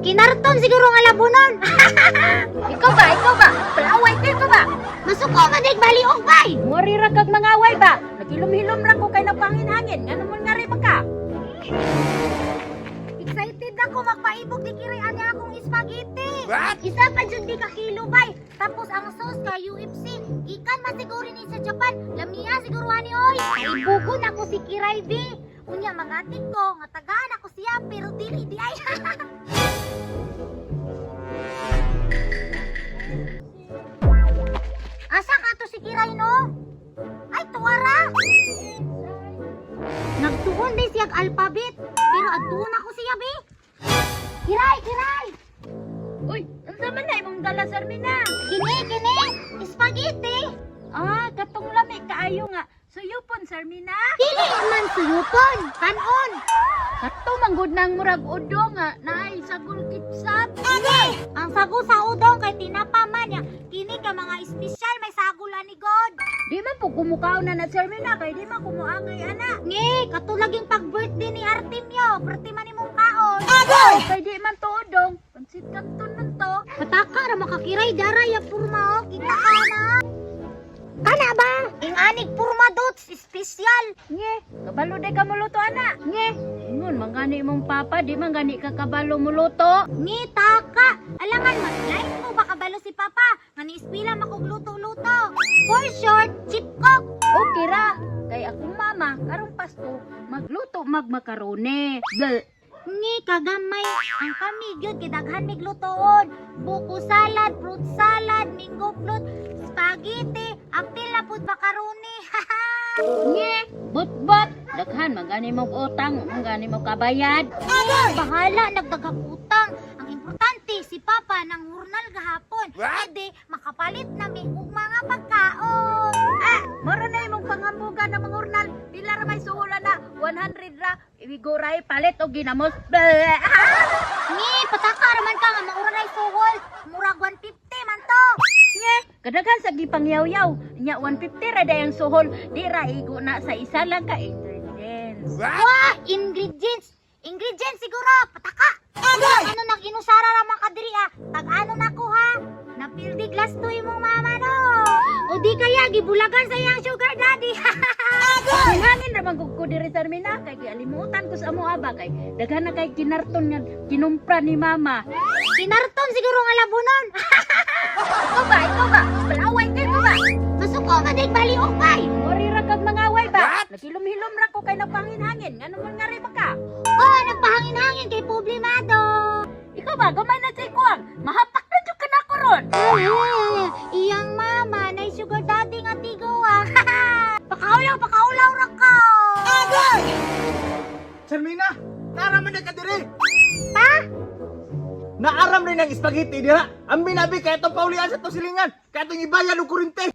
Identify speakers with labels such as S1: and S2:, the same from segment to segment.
S1: Kinarton siguro nga labunon.
S2: Ikaw ba? Palaway ka ba?
S1: Masuko man dig baliog bay.
S2: Mori ra kag mangaway ba? Nagilom-hilom ra ko kay napangin-hangin. Ngano man nga rin ka?
S1: Excited ako magpaibog di kiri ani akong spaghetti.
S3: What?
S1: Isa pa jud di ka kilo bay. Tapos ang sauce ka UFC. Ikan man siguro ni sa Japan. Lamiya siguro ani oy. Ibugon ako si Kiray B. Unya magatik ko nga tagaan ako siya pero dili di ay. Asa ka to si Kiray no? Ay tuwara. Nagtuon din siyag alphabet pero adtuon ako siya bi. Kiray.
S2: Uy, unsa man na imong dala sa Armina?
S1: Kini, spaghetti.
S2: Ah, katong lami kaayo nga. Suyupon sa Armina.
S1: Dili man suyupon, kanon.
S2: Kato manggod nang murag udo nga naay sagol kitsap.
S1: Dili, ang sago sa udong kay tinapa man ya. Kini ka mga espesyal may sagulan ni God.
S2: Di man po kumukaw na na sa Armina kay di man kumuangay ana.
S1: Ngi, katulaging pag-birthday ni Artemio, birthday man imong kaon.
S2: Kay di man tuodong. Pansit kanton man to.
S1: Pataka ra makakiray daray ya purma o, kita ka na. Kana ba? Inganig purma dots, espesyal.
S2: Nye, kabalo day ka muluto ana. Nye, ingon mangani imong papa di man gani ka kabalo muluto.
S1: Ngi, taka. Alangan man, lain mo ba kabalo si Papa? Nga ni-ispila makugluto-luto. For short, chip cook.
S2: Okay ra. Kay akong mama karong Pasko magluto magmakarone.
S1: Ni kagamay ang kami gyud kay daghan mig lutoon. Buko salad, fruit salad, mango float, spaghetti, apil na pud macaroni.
S2: Nye, but daghan magani mo utang, magani mo kabayad.
S1: Bahala nagdagang utang. Ang importante si Papa nang hurnal gahapon.
S3: What?
S1: Ede makapalit na mi og mga pagkaon.
S2: Moro na imong pangambugan ng mga urnal. Pila ra may suhulan na 100 ra. Iwiguray palit o ginamos.
S1: Ni pataka raman ka nga mauray suhol. Murag 150 man to.
S2: Nye, kadaghan sa gipangyaw-yaw. Nya 150 ra dayang suhol. Di ra igo na sa isa lang ka ingredients.
S3: What?
S1: Wah, ingredients. Ingredients siguro, pataka. Ano nang inusara ramang kadiri ah. Tag-ano na ko ha. Napildi glass to imong mama no. O di kaya gibulagan sa iyang sugar daddy.
S2: Hangin ra man ko diri sa Armina kay gialimutan ko sa amo aba kay daghan na kay kinarton nga kinumpra ni mama.
S1: Kinarton siguro nga labunon.
S2: Ikaw ba? Palaway ka ba?
S1: Masuko man dig baliog bay.
S2: Mori ra kag mangaway ba?
S3: What?
S2: Nagilom-hilom ra ko kay napangin-hangin. Ngano man nga rin ka?
S1: Oh, nagpahangin-hangin kay problemado.
S2: Ikaw ba? Gamay na sa ikuang. Mahapak na dyan ka na ko ron.
S1: Iyang mama na sugar daddy nga tigo ah. Pakaulaw ra ka.
S4: Charmina, naaraman na ka diri.
S1: Pa?
S4: Naaram rin ang spaghetti dira. Ang binabi kaya itong paulian sa itong silingan. Kaya itong ibayan ng kurinte.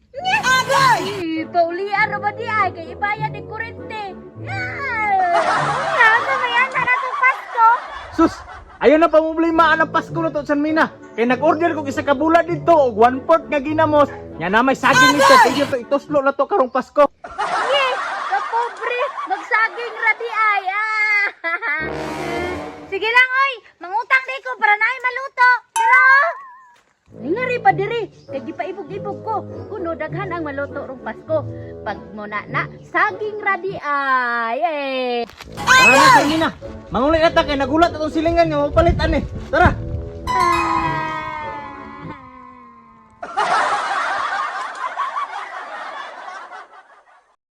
S2: Paulian na ba di ay? Kay ibayan ni kurente.
S1: Ano ba yan? Sana itong Pasko?
S4: Sus, ayaw na pamumblimaan ang Pasko na to, Charmina. Kaya nag-order ko isa kabula dito o 1/4 nga ginamos. Yan na may saging nito. Tigyo to itoslo na to karong Pasko.
S2: Kapobre, magsaging ra di ay.
S1: Sige lang oy, mangutang di ko para naay maluto. Pero
S2: Ningari pa diri, kay gipaibog-ibog ko. Kuno daghan ang maluto rong Pasko. Pag mo na saging ra di ay.
S4: Tara na, Charmina. Mangulit na ta kay nagulat atong silingan nga mapalitan eh. Tara.